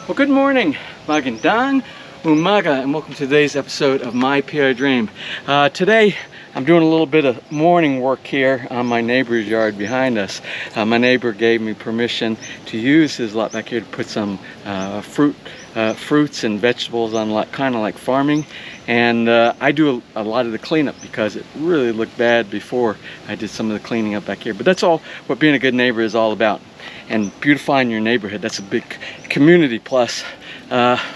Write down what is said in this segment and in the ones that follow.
Well, good morning, magandang umaga, and welcome to today's episode of My PI Dream. Today, I'm doing a little bit of morning work here on my neighbor's yard behind us. My neighbor gave me permission to use his lot back here to put some fruits and vegetables on lot, kind of like farming. And I do a lot of the cleanup because it really looked bad before I did some of the cleaning up back here. But that's all what being a good neighbor is all about. And beautifying your neighborhood, that's a big community plus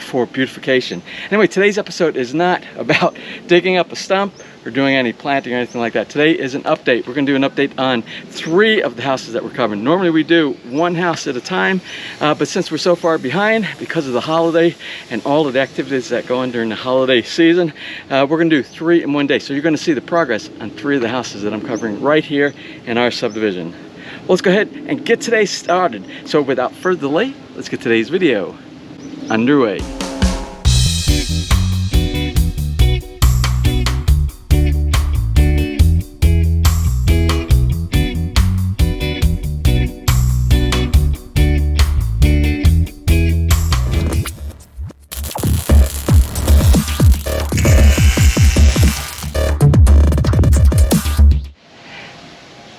for beautification. Anyway, today's episode is not about digging up a stump or doing any planting or anything like that. Today is an update. We're going to do an update on 3 of the houses that we're covering. Normally we do 1 house at a time, but since we're so far behind because of the holiday and all of the activities that go on during the holiday season, we're going to do 3 in one day. So you're going to see the progress on 3 of the houses that I'm covering right here in our subdivision. Well, let's go ahead and get today started. So without further delay, let's get today's video underway.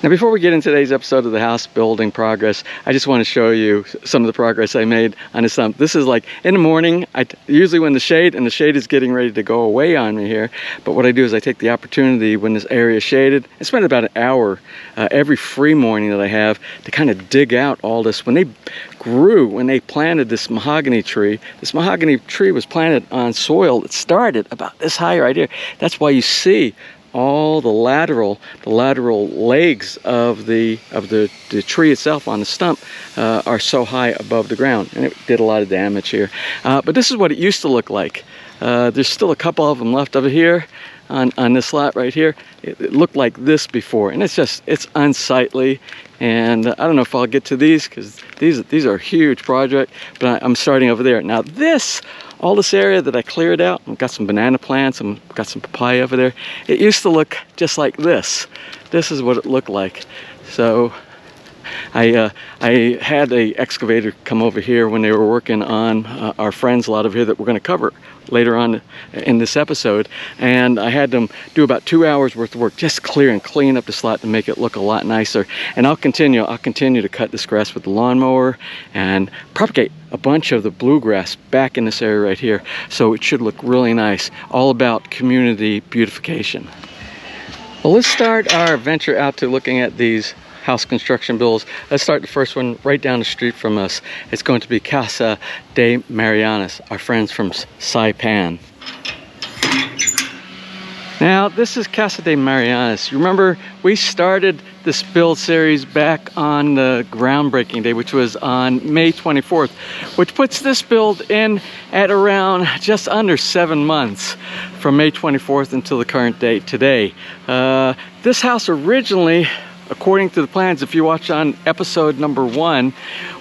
Now, before we get into today's episode of the house building progress, I just want to show you some of the progress I made on this stump. This is like in the morning, usually when the shade is getting ready to go away on me here. But what I do is I take the opportunity when this area is shaded. I spend about an hour every free morning that I have to kind of dig out all this. When they grew, when they planted this mahogany tree was planted on soil that started about this high right here. That's why you see all the lateral legs of the tree itself on the stump are so high above the ground, and it did a lot of damage here. But this is what it used to look like. There's still a couple of them left over here on this lot right here. It looked like this before, and it's unsightly. And I don't know if I'll get to these because these are a huge project, but I'm starting over there. Now all this area that I cleared out, I've got some banana plants, I've got some papaya over there. It used to look just like this. This is what it looked like. So I had a excavator come over here when they were working on our friend's lot over here that we're going to cover later on in this episode, and I had them do about 2 hours worth of work, just clear and clean up the slot to make it look a lot nicer. And I'll continue to cut this grass with the lawnmower and propagate a bunch of the bluegrass back in this area right here, so it should look really nice. All about community beautification. Well, let's start our venture out to looking at these house construction bills. Let's start the first one right down the street from us. It's going to be Casa de Marianas, our friends from Saipan. Now, this is Casa de Marianas. You remember we started this build series back on the groundbreaking day, which was on May 24th, which puts this build in at around just under 7 months from May 24th until the current date today. This house originally, according to the plans, if you watch on episode number 1,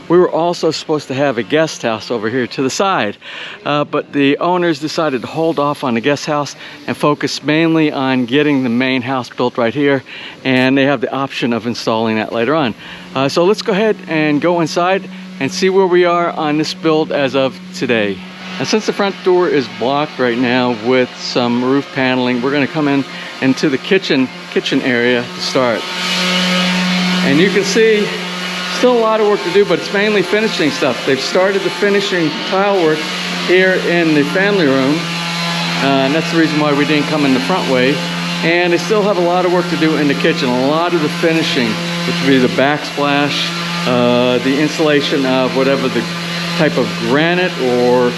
we were also supposed to have a guest house over here to the side. But the owners decided to hold off on the guest house and focus mainly on getting the main house built right here. And they have the option of installing that later on. So let's go ahead and go inside and see where we are on this build as of today. And since the front door is blocked right now with some roof paneling, we're going to come into the kitchen area to start. And you can see still a lot of work to do, but it's mainly finishing stuff. They've started the finishing tile work here in the family room, and that's the reason why we didn't come in the front way. And they still have a lot of work to do in the kitchen. A lot of the finishing, which would be the backsplash, the installation of whatever the type of granite or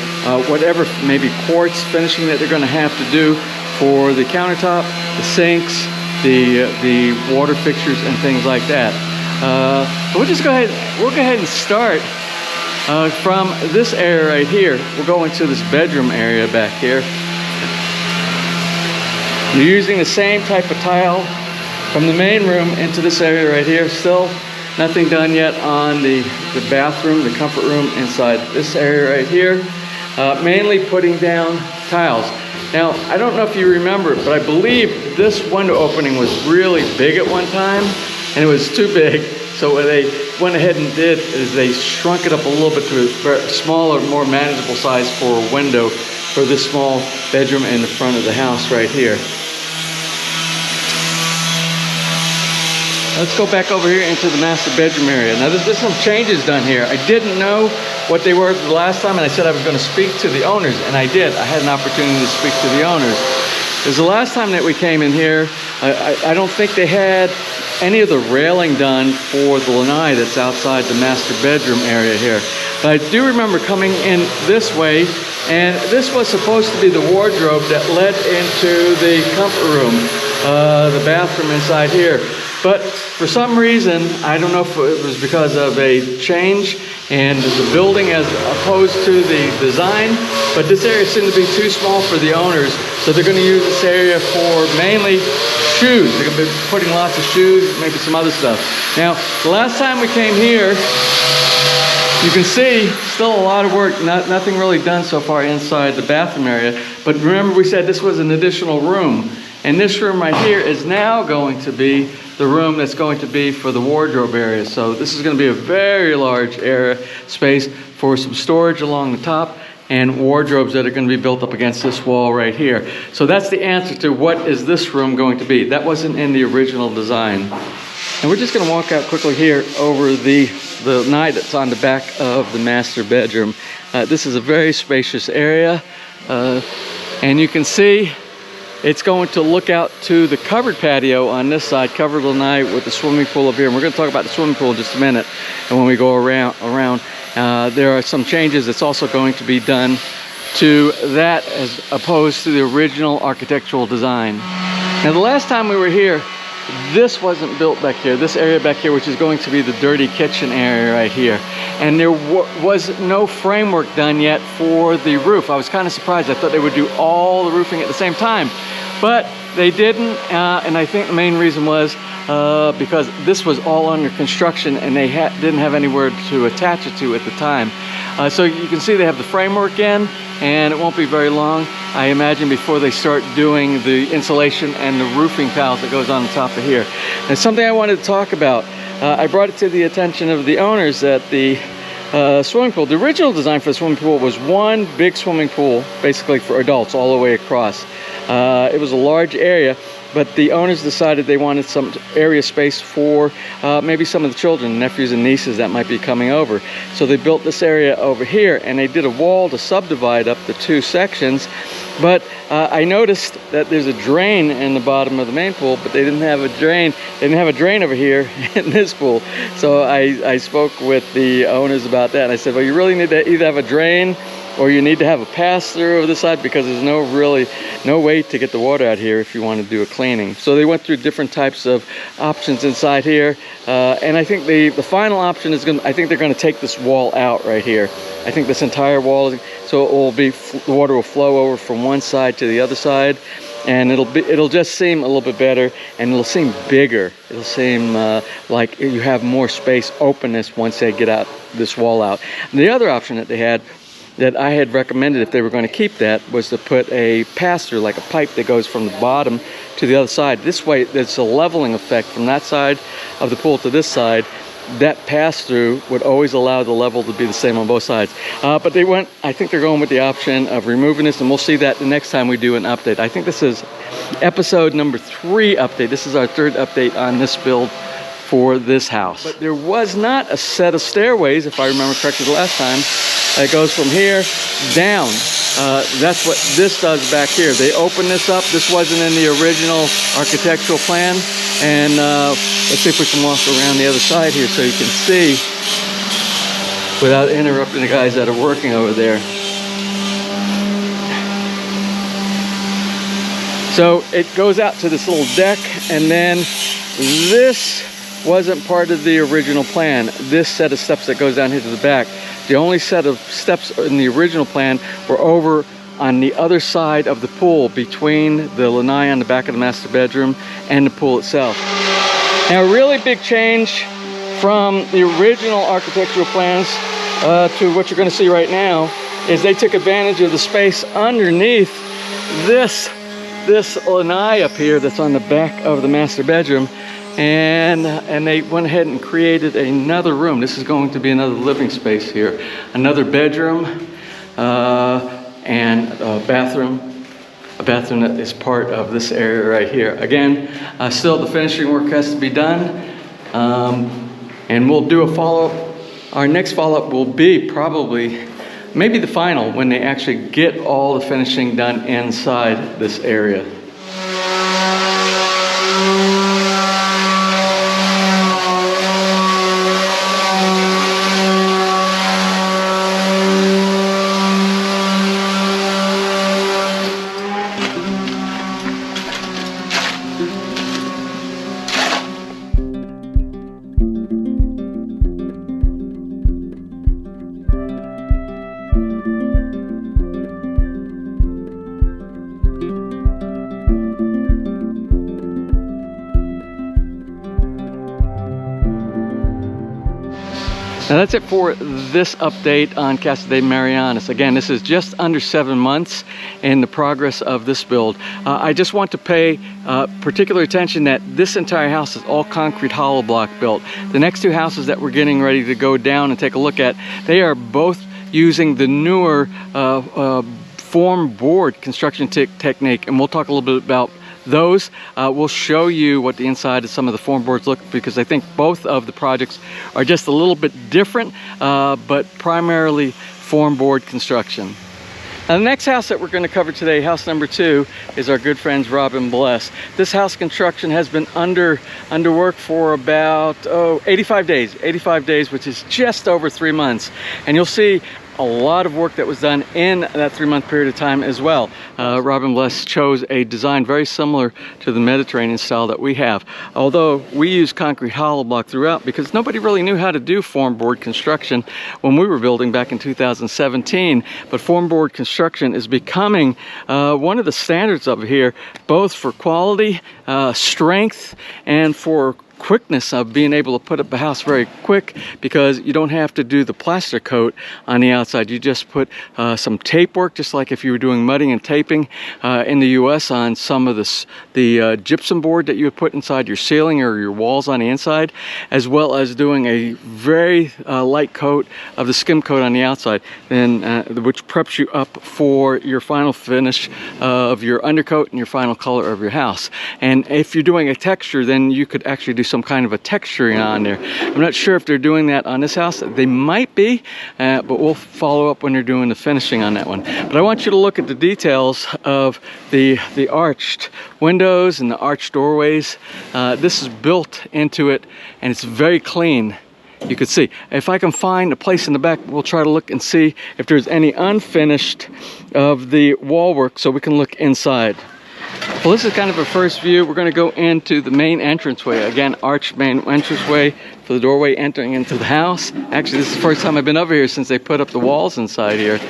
whatever, maybe quartz finishing that they're going to have to do for the countertop, the sinks, the water fixtures and things like that. We'll go ahead and start from this area right here. We'll go into this bedroom area back here. You're using the same type of tile from the main room into this area right here. Still nothing done yet on the bathroom, the comfort room inside this area right here. Mainly putting down tiles. Now, I don't know if you remember, but I believe this window opening was really big at one time, and it was too big. So what they went ahead and did is they shrunk it up a little bit to a smaller, more manageable size for a window for this small bedroom in the front of the house right here. Let's go back over here into the master bedroom area. Now there's some changes done here. I didn't know what they were the last time, and I said I was going to speak to the owners, and I did. I had an opportunity to speak to the owners. Because the last time that we came in here, I don't think they had any of the railing done for the lanai that's outside the master bedroom area here. But I do remember coming in this way, and this was supposed to be the wardrobe that led into the comfort room, the bathroom inside here. But for some reason, I don't know if it was because of a change in the building as opposed to the design, but this area seemed to be too small for the owners, so they're going to use this area for mainly shoes. They're going to be putting lots of shoes, maybe some other stuff. Now, the last time we came here, you can see still a lot of work, nothing really done so far inside the bathroom area. But remember, we said this was an additional room, and this room right here is now going to be the room that's going to be for the wardrobe area. So this is going to be a very large area space for some storage along the top and wardrobes that are going to be built up against this wall right here. So that's the answer to what is this room going to be. That wasn't in the original design. And we're just going to walk out quickly here over the night that's on the back of the master bedroom. This is a very spacious area, and you can see it's going to look out to the covered patio on this side, covered lanai with the swimming pool up here. And we're going to talk about the swimming pool in just a minute. And when we go around, there are some changes that's also going to be done to that as opposed to the original architectural design. Now, the last time we were here, this wasn't built back here. This area back here, which is going to be the dirty kitchen area right here. And there was no framework done yet for the roof. I was kind of surprised. I thought they would do all the roofing at the same time. But they didn't, and I think the main reason was because this was all under construction and they didn't have anywhere to attach it to at the time. So you can see they have the framework in, and it won't be very long, I imagine, before they start doing the insulation and the roofing tiles that goes on the top of here. And something I wanted to talk about, I brought it to the attention of the owners that the swimming pool, the original design for the swimming pool was one big swimming pool, basically for adults all the way across. It was a large area, but the owners decided they wanted some area space for maybe some of the children, nephews and nieces that might be coming over. So they built this area over here, and they did a wall to subdivide up the two sections. But I noticed that there's a drain in the bottom of the main pool, but they didn't have a drain. They didn't have a drain over here in this pool. So I spoke with the owners about that, and I said, well, you really need to either have a drain or you need to have a pass-through over the side, because there's no way to get the water out here if you want to do a cleaning. So they went through different types of options inside here, and I think the final option is I think they're going to take this wall out right here. I think this entire wall, so it will be, the water will flow over from one side to the other side, and it'll just seem a little bit better, and it'll seem bigger. It'll seem like you have more space, openness once they get out this wall out. And the other option that they had, that I had recommended if they were going to keep that, was to put a pass-through, like a pipe that goes from the bottom to the other side. This way, there's a leveling effect from that side of the pool to this side. That pass-through would always allow the level to be the same on both sides. But I think they're going with the option of removing this, and we'll see that the next time we do an update. I think this is episode number 3 update. This is our 3rd update on this build for this house. But there was not a set of stairways, if I remember correctly the last time. It goes from here down. That's what this does back here. They open this up. This wasn't in the original architectural plan. And let's see if we can walk around the other side here so you can see without interrupting the guys that are working over there. So it goes out to this little deck, and then this wasn't part of the original plan. This set of steps that goes down here to the back. The only set of steps in the original plan were over on the other side of the pool, between the lanai on the back of the master bedroom and the pool itself. Now, a really big change from the original architectural plans to what you're going to see right now is they took advantage of the space underneath this lanai up here that's on the back of the master bedroom. and they went ahead and created another room. This is going to be another living space here, another bedroom, and a bathroom that is part of this area right here. Again, still the finishing work has to be done, and we'll do a follow-up. Our next follow-up will be probably maybe the final, when they actually get all the finishing done inside this area. Now that's it for this update on Casa de Marianas. Again, this is just under 7 months in the progress of this build. I just want to pay particular attention that this entire house is all concrete hollow block built. The next two houses that we're getting ready to go down and take a look at, they are both using the newer form board construction technique, and we'll talk a little bit about those. We'll show you what the inside of some of the form boards look, because I think both of the projects are just a little bit different, but primarily form board construction. Now, the next house that we're going to cover today, house number 2, is our good friends Rob and Bless. This house construction has been under work for about 85 days, which is just over 3 months, and you'll see a lot of work that was done in that 3-month period of time as well. Rob and Bless chose a design very similar to the Mediterranean style that we have, although we use concrete hollow block throughout because nobody really knew how to do form board construction when we were building back in 2017. But form board construction is becoming one of the standards over here, both for quality, strength, and for quickness of being able to put up a house very quick, because you don't have to do the plaster coat on the outside. You just put some tape work, just like if you were doing mudding and taping in the US on some of the gypsum board that you would put inside your ceiling or your walls on the inside, as well as doing a very light coat of the skim coat on the outside, which preps you up for your final finish of your undercoat and your final color of your house. And if you're doing a texture, then you could actually do some kind of a texturing on there. I'm not sure if they're doing that on this house. They might be, but we'll follow up when they're doing the finishing on that one. But I want you to look at the details of the arched windows and the arched doorways. This is built into it, and it's very clean. You could see. If I can find a place in the back, we'll try to look and see if there's any unfinished of the wall work so we can look inside. Well, this is kind of a first view. We're going to go into the main entranceway. Again, arched main entranceway for the doorway entering into the house. Actually, this is the first time I've been over here since they put up the walls inside here.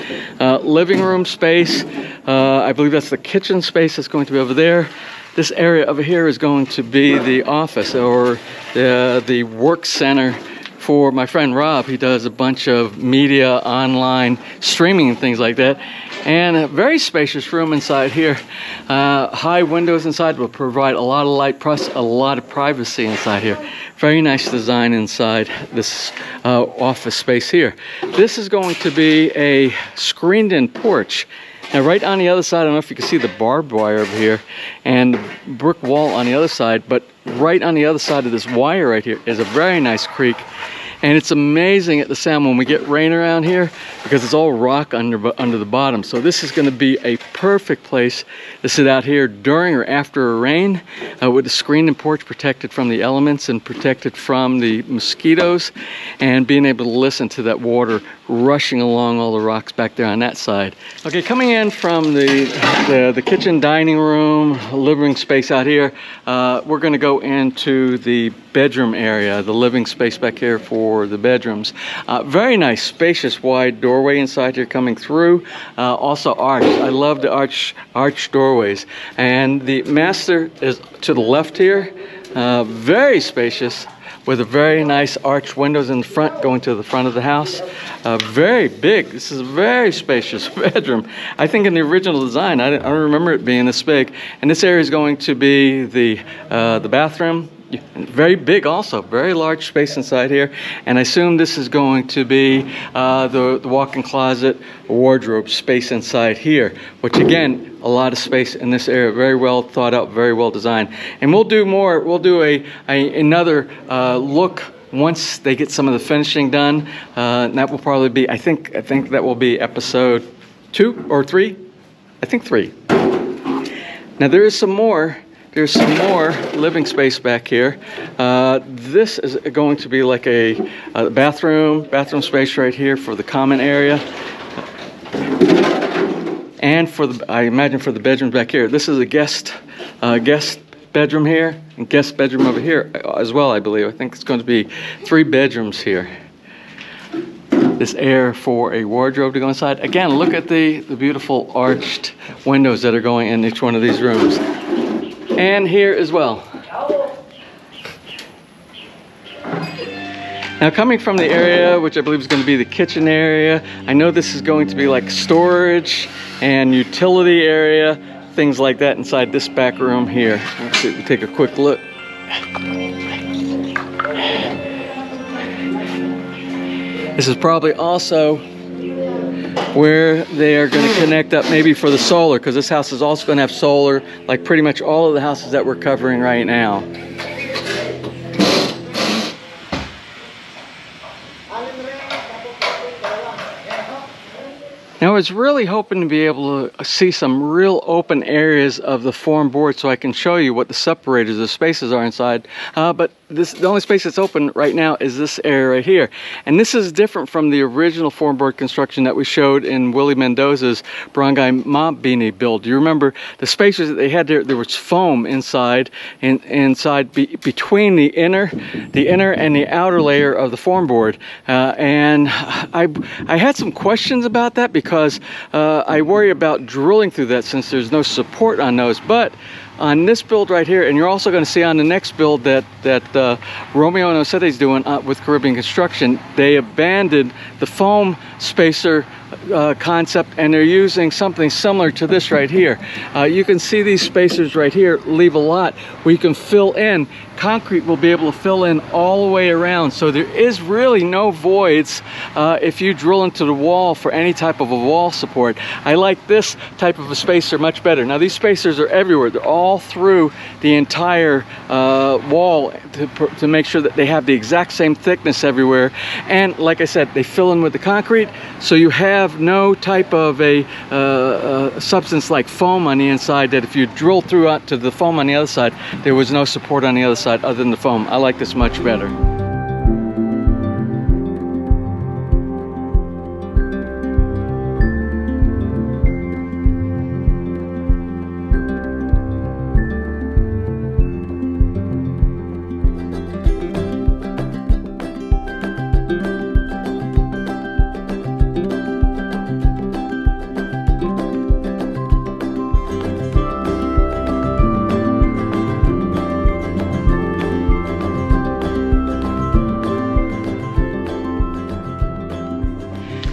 Living room space. I believe that's the kitchen space that's going to be over there. This area over here is going to be the office, or the work center for my friend Rob. He does a bunch of media, online streaming and things like that. And a very spacious room inside here. High windows inside will provide a lot of light, plus a lot of privacy inside here. Very nice design inside this office space here. This is going to be a screened-in porch. Now, right on the other side, I don't know if you can see the barbed wire over here and the brick wall on the other side, but right on the other side of this wire right here is a very nice creek. And it's amazing at the sound when we get rain around here, because it's all rock under the bottom. So this is going to be a perfect place to sit out here during or after a rain, with the screen-in porch protected from the elements and protected from the mosquitoes, and being able to listen to that water rushing along all the rocks back there on that side. Okay, coming in from the kitchen, dining room, living space out here, we're going to go into the bedroom area, the living space back here for the bedrooms. Very nice, spacious, wide doorway inside here coming through. Also arched. I love the arched doorways. And the master is to the left here. Very spacious, with a very nice arched windows in the front going to the front of the house. Very big. This is a very spacious bedroom. I think in the original design, I don't remember it being this big. And this area is going to be the bathroom, Very big also, very large space inside here. And I assume this is going to be the walk-in closet, wardrobe space inside here, which again, a lot of space in this area, very well thought out, very well designed. And we'll do more, we'll do another look once they get some of the finishing done. And that will probably be, I think that will be episode 2 or 3. I think 3. Now there's some more living space back here. This is going to be like a bathroom space right here for the common area. And for the, I imagine for the bedrooms back here. This is a guest bedroom here and guest bedroom over here as well, I believe. I think it's going to be 3 bedrooms here. This area for a wardrobe to go inside. Again, look at the beautiful arched windows that are going in each one of these rooms. And here as well. Now coming from the area, which I believe is going to be the kitchen area, I know this is going to be like storage and utility area, things like that inside this back room here. Let's see, we'll take a quick look. This is probably also where they are going to connect up maybe for the solar, because this house is also going to have solar, like pretty much all of the houses that we're covering right now. Now I was really hoping to be able to see some real open areas of the form board so I can show you what the separators, the spaces are inside, but the only space that's open right now is this area right here. And this is different from the original form board construction that we showed in Willie Mendoza's Barangay Mabini build. Do you remember the spacers that they had there? There was foam inside between the inner and the outer layer of the form board. And I had some questions about that because I worry about drilling through that since there's no support on those. But on this build right here, and you're also going to see on the next build that Romeo and Osete is doing with Caribbean Construction, they abandoned the foam spacer concept and they're using something similar to this right here. You can see these spacers right here leave a lot where you can fill in. Concrete will be able to fill in all the way around, so there is really no voids if you drill into the wall for any type of a wall support. I like this type of a spacer much better. Now these spacers are everywhere. They're all through the entire wall to make sure that they have the exact same thickness everywhere. And like I said, they fill in with the concrete, so you have no type of a substance like foam on the inside that if you drill through out to the foam on the other side, there was no support on the other side other than the foam. I like this much better.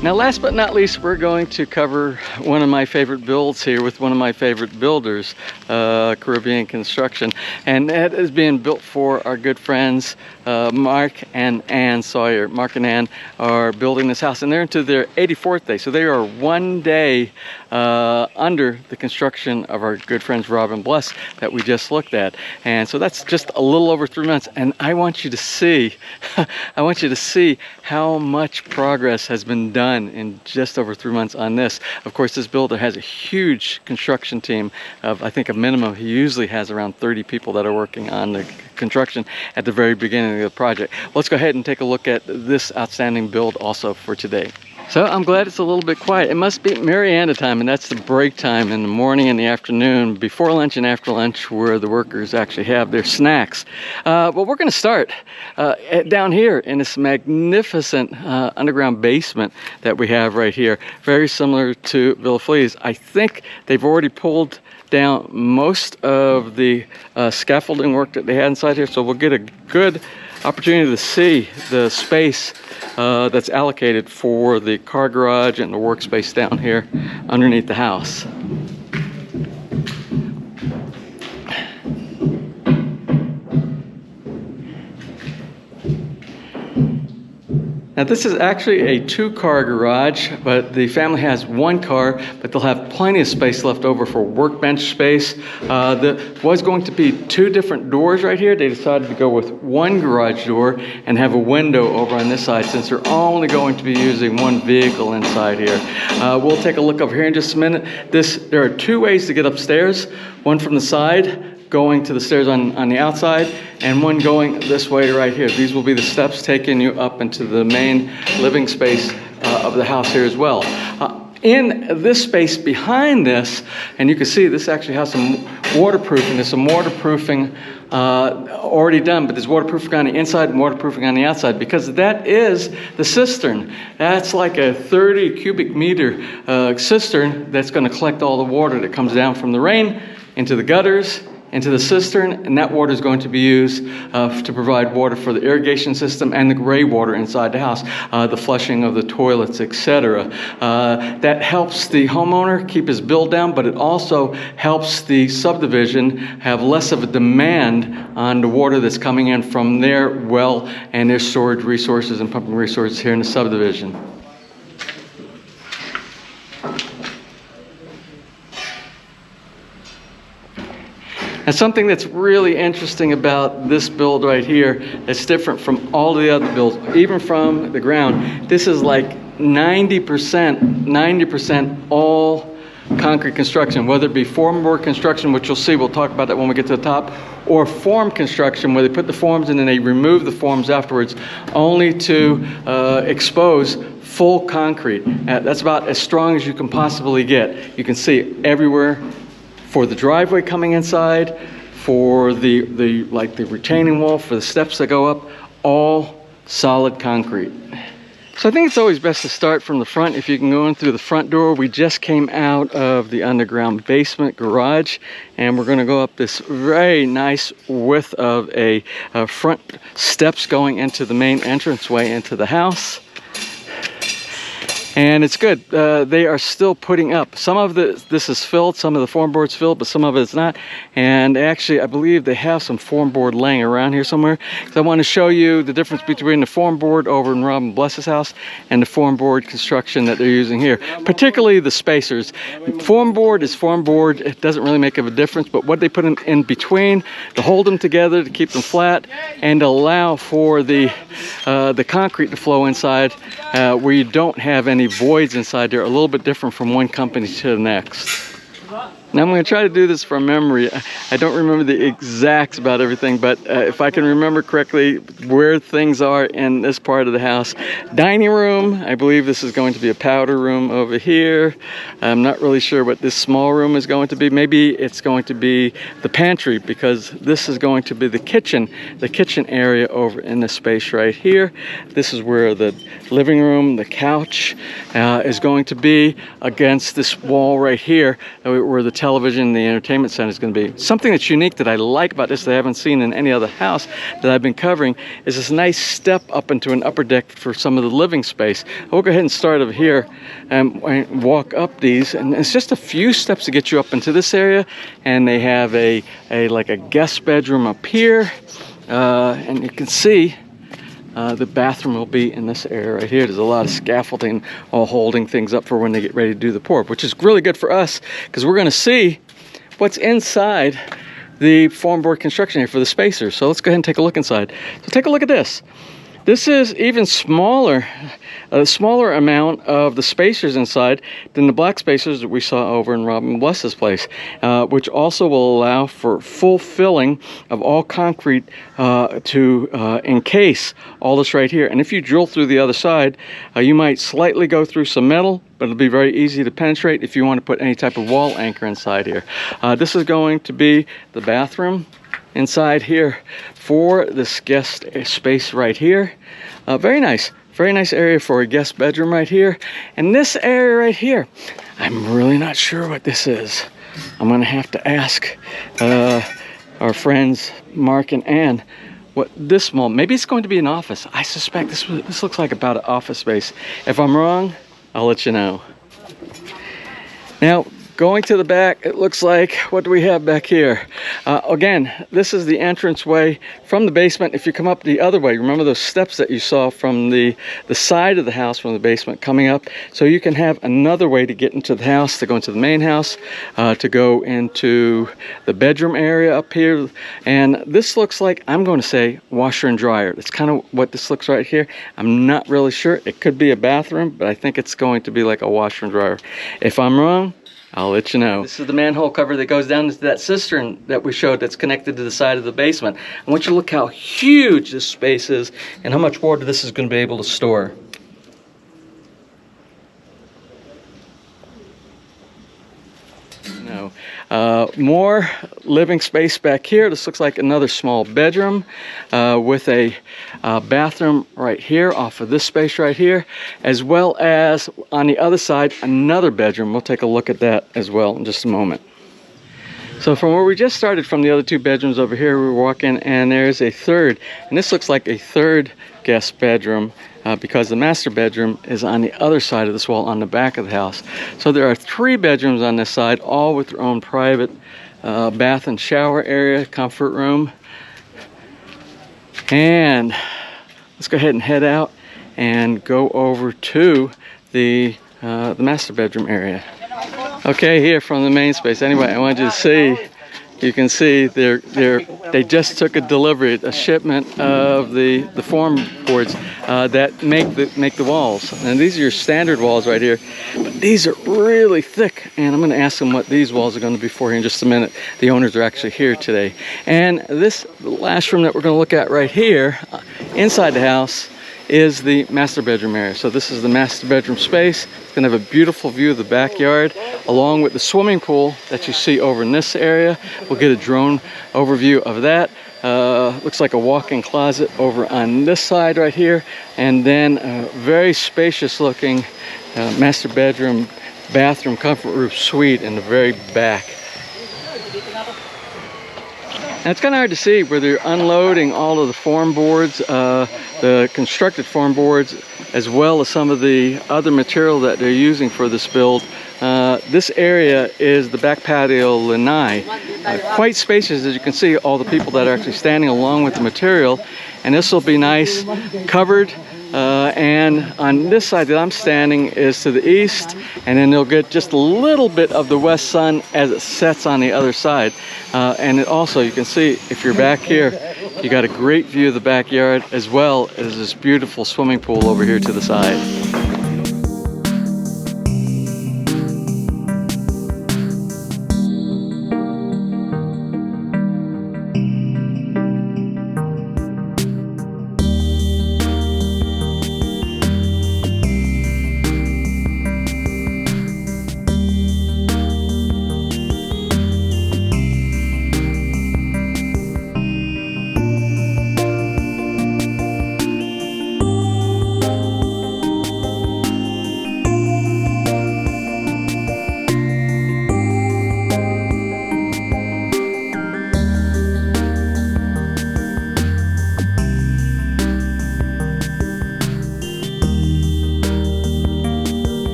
Now last but not least, we're going to cover one of my favorite builds here with one of my favorite builders, Caribbean Construction. And that is being built for our good friends Mark and Ann Sawyer. Mark and Ann are building this house and they're into their 84th day. So they are 1 day under the construction of our good friends Rob and Bless that we just looked at. And so that's just a little over 3 months. And I want you to see, I want you to see how much progress has been done in just over 3 months on this. Of course, this builder has a huge construction team of, I think, a minimum. He usually has around 30 people that are working on the construction at the very beginning of the project. Let's go ahead and take a look at this outstanding build also for today. So I'm glad it's a little bit quiet. It must be Mariana time, and that's the break time in the morning and the afternoon, before lunch and after lunch, where the workers actually have their snacks. But we're going to start down here in this magnificent underground basement that we have right here. Very similar to Villa Feliz. I think they've already pulled down most of the scaffolding work that they had inside here, so we'll get a good opportunity to see the space that's allocated for the car garage and the workspace down here underneath the house. Now this is actually a 2-car garage, but the family has 1 car, but they'll have plenty of space left over for workbench space. There was going to be 2 different doors right here. They decided to go with 1 garage door and have a window over on this side since they're only going to be using 1 vehicle inside here. We'll take a look over here in just a minute. There are 2 ways to get upstairs, one from the side going to the stairs on the outside, and one going this way right here. These will be the steps taking you up into the main living space of the house here as well. In this space behind this, and you can see this actually has some waterproofing. There's some waterproofing already done, but there's waterproofing on the inside and waterproofing on the outside because that is the cistern. That's like a 30 cubic meter cistern that's going to collect all the water that comes down from the rain into the gutters, into the cistern, and that water is going to be used to provide water for the irrigation system and the gray water inside the house, the flushing of the toilets, etc. That helps the homeowner keep his bill down, but it also helps the subdivision have less of a demand on the water that's coming in from their well and their storage resources and pumping resources here in the subdivision. And something that's really interesting about this build right here that's different from all the other builds, even from the ground, this is like 90% all concrete construction, whether it be formboard construction, which you'll see, we'll talk about that when we get to the top, or form construction, where they put the forms in and they remove the forms afterwards, only to expose full concrete. That's about as strong as you can possibly get. You can see everywhere. For the driveway coming inside, for the retaining wall, for the steps that go up, all solid concrete. So I think it's always best to start from the front. If you can go in through the front door, we just came out of the underground basement garage, and we're going to go up this very nice width of a front steps going into the main entranceway into the house. And it's good. They are still putting up. Some of this is filled, some of the form board's filled, but some of it's not. And actually, I believe they have some form board laying around here somewhere. So I want to show you the difference between the form board over in Robin Bless's house and the form board construction that they're using here, particularly the spacers. Form board is form board. It doesn't really make a difference, but what they put in between to hold them together, to keep them flat, and allow for the concrete to flow inside where you don't have any voids inside there, a little bit different from one company to the next. Now I'm going to try to do this from memory. I don't remember the exacts about everything, but if I can remember correctly where things are in this part of the house. Dining room, I believe this is going to be a powder room over here. I'm not really sure what this small room is going to be. Maybe it's going to be the pantry, because this is going to be the kitchen area over in this space right here. This is where the living room, the couch is going to be against this wall right here, where the television, the entertainment center is going to be. Something that's unique that I like about this that I haven't seen in any other house that I've been covering is this nice step up into an upper deck for some of the living space. We'll go ahead and start over here and walk up these, and it's just a few steps to get you up into this area. And they have like a guest bedroom up here, and you can see the bathroom will be in this area right here. There's a lot of scaffolding all holding things up for when they get ready to do the pour, which is really good for us because we're going to see what's inside the form board construction here for the spacers. So let's go ahead and take a look inside. So take a look at this. This is even smaller, a smaller amount of the spacers inside than the black spacers that we saw over in Robin Bless's place, which also will allow for full filling of all concrete to encase all this right here. And if you drill through the other side, you might slightly go through some metal, but it'll be very easy to penetrate if you want to put any type of wall anchor inside here. This is going to be the bathroom inside here for this guest space right here. Very nice area for a guest bedroom right here. And this area right here, I'm really not sure what this is. I'm gonna have to ask our friends Mark and Ann what this small, maybe it's going to be an office. I suspect this looks like about an office space. If I'm wrong, I'll let you know. Now, Going to the back, it looks like, what do we have back here? Again, this is the entrance way from the basement. If you come up the other way, remember those steps that you saw from the side of the house from the basement coming up? So you can have another way to get into the house, to go into the main house, to go into the bedroom area up here. And this looks like, I'm going to say, washer and dryer. That's kind of what this looks right here. I'm not really sure. It could be a bathroom, but I think it's going to be like a washer and dryer. If I'm wrong, I'll let you know. This is the manhole cover that goes down into that cistern that we showed that's connected to the side of the basement. I want you to look how huge this space is and how much water this is going to be able to store. More living space back here. This looks like another small bedroom with a bathroom right here off of this space right here, as well as on the other side another bedroom. We'll take a look at that as well in just a moment. So from where we just started, from the other two bedrooms over here, we walk in and there's a third, and this looks like a third guest bedroom because the master bedroom is on the other side of this wall on the back of the house. So there are 3 bedrooms on this side, all with their own private bath and shower area, comfort room. And let's go ahead and head out and go over to the master bedroom area. Okay, here from the main space. Anyway, I wanted you to see, you can see they just took a delivery, a shipment of the form boards that make the walls. And these are your standard walls right here, but these are really thick. And I'm going to ask them what these walls are going to be for here in just a minute. The owners are actually here today. And this last room that we're going to look at right here, inside the house, is the master bedroom area. So this is the master bedroom space. It's going to have a beautiful view of the backyard, along with the swimming pool that you see over in this area. We'll get a drone overview of that. Looks like a walk-in closet over on this side right here, and then a very spacious looking master bedroom, bathroom, comfort room suite in the very back. And it's kind of hard to see where they're unloading all of the form boards, the constructed form boards, as well as some of the other material that they're using for this build. This area is the back patio lanai. Quite spacious, as you can see, all the people that are actually standing along with the material. And this will be nice, covered. And on this side that I'm standing is to the east, and then you'll get just a little bit of the west sun as it sets on the other side. And it also, you can see, if you're back here, you got a great view of the backyard, as well as this beautiful swimming pool over here to the side.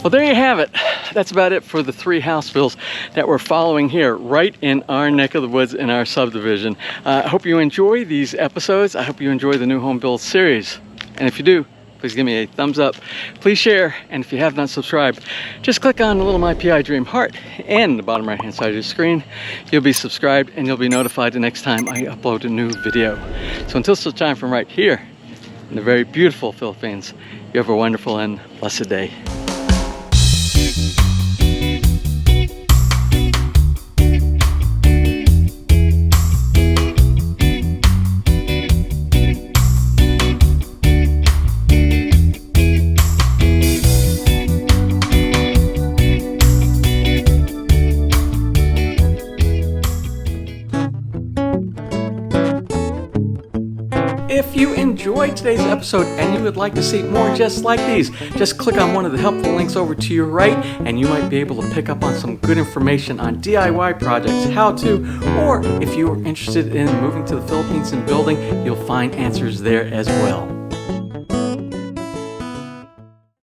Well, there you have it. That's about it for the 3 house builds that we're following here right in our neck of the woods in our subdivision. I hope you enjoy these episodes. I hope you enjoy the new home build series. And if you do, please give me a thumbs up. Please share. And if you have not subscribed, just click on the little MPID dream heart in the bottom right hand side of your screen. You'll be subscribed and you'll be notified the next time I upload a new video. So until such time, from right here in the very beautiful Philippines, you have a wonderful and blessed day. if you enjoyed today's episode and you would like to see more just like these, just click on one of the helpful links over to your right and you might be able to pick up on some good information on DIY projects, how to, or if you are interested in moving to the Philippines and building, you'll find answers there as well.